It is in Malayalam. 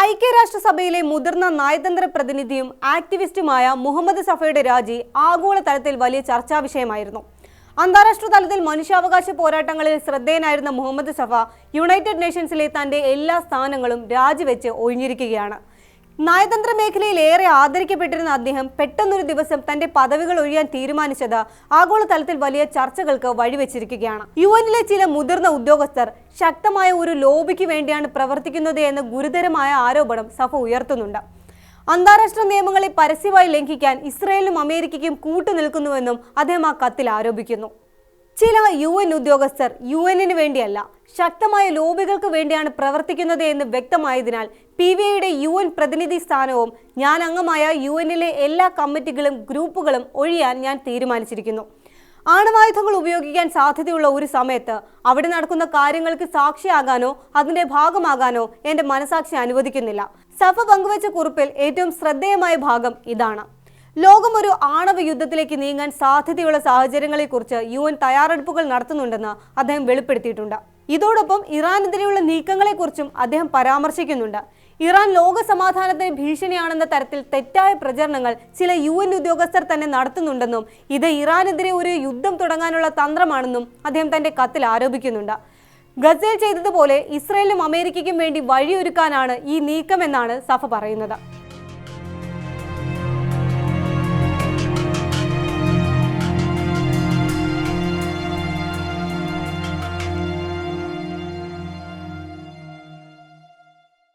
ഐക്യരാഷ്ട്രസഭയിലെ മുതിർന്ന നയതന്ത്ര പ്രതിനിധിയും ആക്ടിവിസ്റ്റുമായ മുഹമ്മദ് സഫയുടെ രാജി ആഗോളതലത്തിൽ വലിയ ചർച്ചാ വിഷയമായിരുന്നു. അന്താരാഷ്ട്ര തലത്തിൽ മനുഷ്യാവകാശ പോരാട്ടങ്ങളിൽ ശ്രദ്ധേയനായിരുന്ന മുഹമ്മദ് സഫ യുണൈറ്റഡ് നേഷൻസിലെ തന്റെ എല്ലാ സ്ഥാനങ്ങളും രാജിവെച്ച് ഒഴിഞ്ഞിരിക്കുകയാണ്. നയതന്ത്ര മേഖലയിൽ ഏറെ ആദരിക്കപ്പെട്ടിരുന്ന അദ്ദേഹം പെട്ടെന്നൊരു ദിവസം തന്റെ പദവികൾ ഒഴിയാൻ തീരുമാനിച്ചത് ആഗോളതലത്തിൽ വലിയ ചർച്ചകൾക്ക് വഴിവെച്ചിരിക്കുകയാണ്. യുഎന്നിലെ ചില മുതിർന്ന ഉദ്യോഗസ്ഥർ ശക്തമായ ഒരു ലോബിക്ക് വേണ്ടിയാണ് പ്രവർത്തിക്കുന്നത് എന്ന ഗുരുതരമായ ആരോപണം സഫ ഉയർത്തുന്നുണ്ട്. അന്താരാഷ്ട്ര നിയമങ്ങളെ പരസ്യമായി ലംഘിക്കാൻ ഇസ്രായേലിനും അമേരിക്കയ്ക്കും കൂട്ടുനിൽക്കുന്നുവെന്നും അദ്ദേഹം ആ കത്തിൽ ആരോപിക്കുന്നു. ചില UN ഉദ്യോഗസ്ഥർ UN-ന് വേണ്ടിയല്ല, ശക്തമായ ലോബികൾക്ക് വേണ്ടിയാണ് പ്രവർത്തിക്കുന്നത് എന്ന് വ്യക്തമായതിനാൽ PVAയുടെ UN പ്രതിനിധി സ്ഥാനവും ഞാൻ അംഗമായ UN-ലെ എല്ലാ കമ്മിറ്റികളും ഗ്രൂപ്പുകളും ഒഴിയാൻ ഞാൻ തീരുമാനിച്ചിരിക്കുന്നു. ആണവായുധങ്ങൾ ഉപയോഗിക്കാൻ സാധ്യതയുള്ള ഒരു സമയത്ത് അവിടെ നടക്കുന്ന കാര്യങ്ങൾക്ക് സാക്ഷിയാകാനോ അതിന്റെ ഭാഗമാകാനോ എന്റെ മനസാക്ഷി അനുവദിക്കുന്നില്ല. സഫ പങ്കുവച്ച കുറിപ്പിൽ ഏറ്റവും ശ്രദ്ധേയമായ ഭാഗം ഇതാണ്. ലോകം ഒരു ആണവ യുദ്ധത്തിലേക്ക് നീങ്ങാൻ സാധ്യതയുള്ള സാഹചര്യങ്ങളെക്കുറിച്ച് UN തയ്യാറെടുപ്പുകൾ നടത്തുന്നുണ്ടെന്ന് അദ്ദേഹം വെളിപ്പെടുത്തിയിട്ടുണ്ട്. ഇതോടൊപ്പം ഇറാനെതിരെയുള്ള നീക്കങ്ങളെക്കുറിച്ചും അദ്ദേഹം പരാമർശിക്കുന്നുണ്ട്. ഇറാൻ ലോക സമാധാനത്തിന് ഭീഷണിയാണെന്ന തരത്തിൽ തെറ്റായ പ്രചരണങ്ങൾ ചില UN ഉദ്യോഗസ്ഥർ തന്നെ നടത്തുന്നുണ്ടെന്നും ഇത് ഇറാനെതിരെ ഒരു യുദ്ധം തുടങ്ങാനുള്ള തന്ത്രമാണെന്നും അദ്ദേഹം തന്റെ കത്തിൽ ആരോപിക്കുന്നുണ്ട്. ഗസയിൽ ചെയ്തതുപോലെ ഇസ്രായേലിനും അമേരിക്കയ്ക്കും വേണ്ടി വഴിയൊരുക്കാനാണ് ഈ നീക്കമെന്നാണ് സഫ പറയുന്നത്.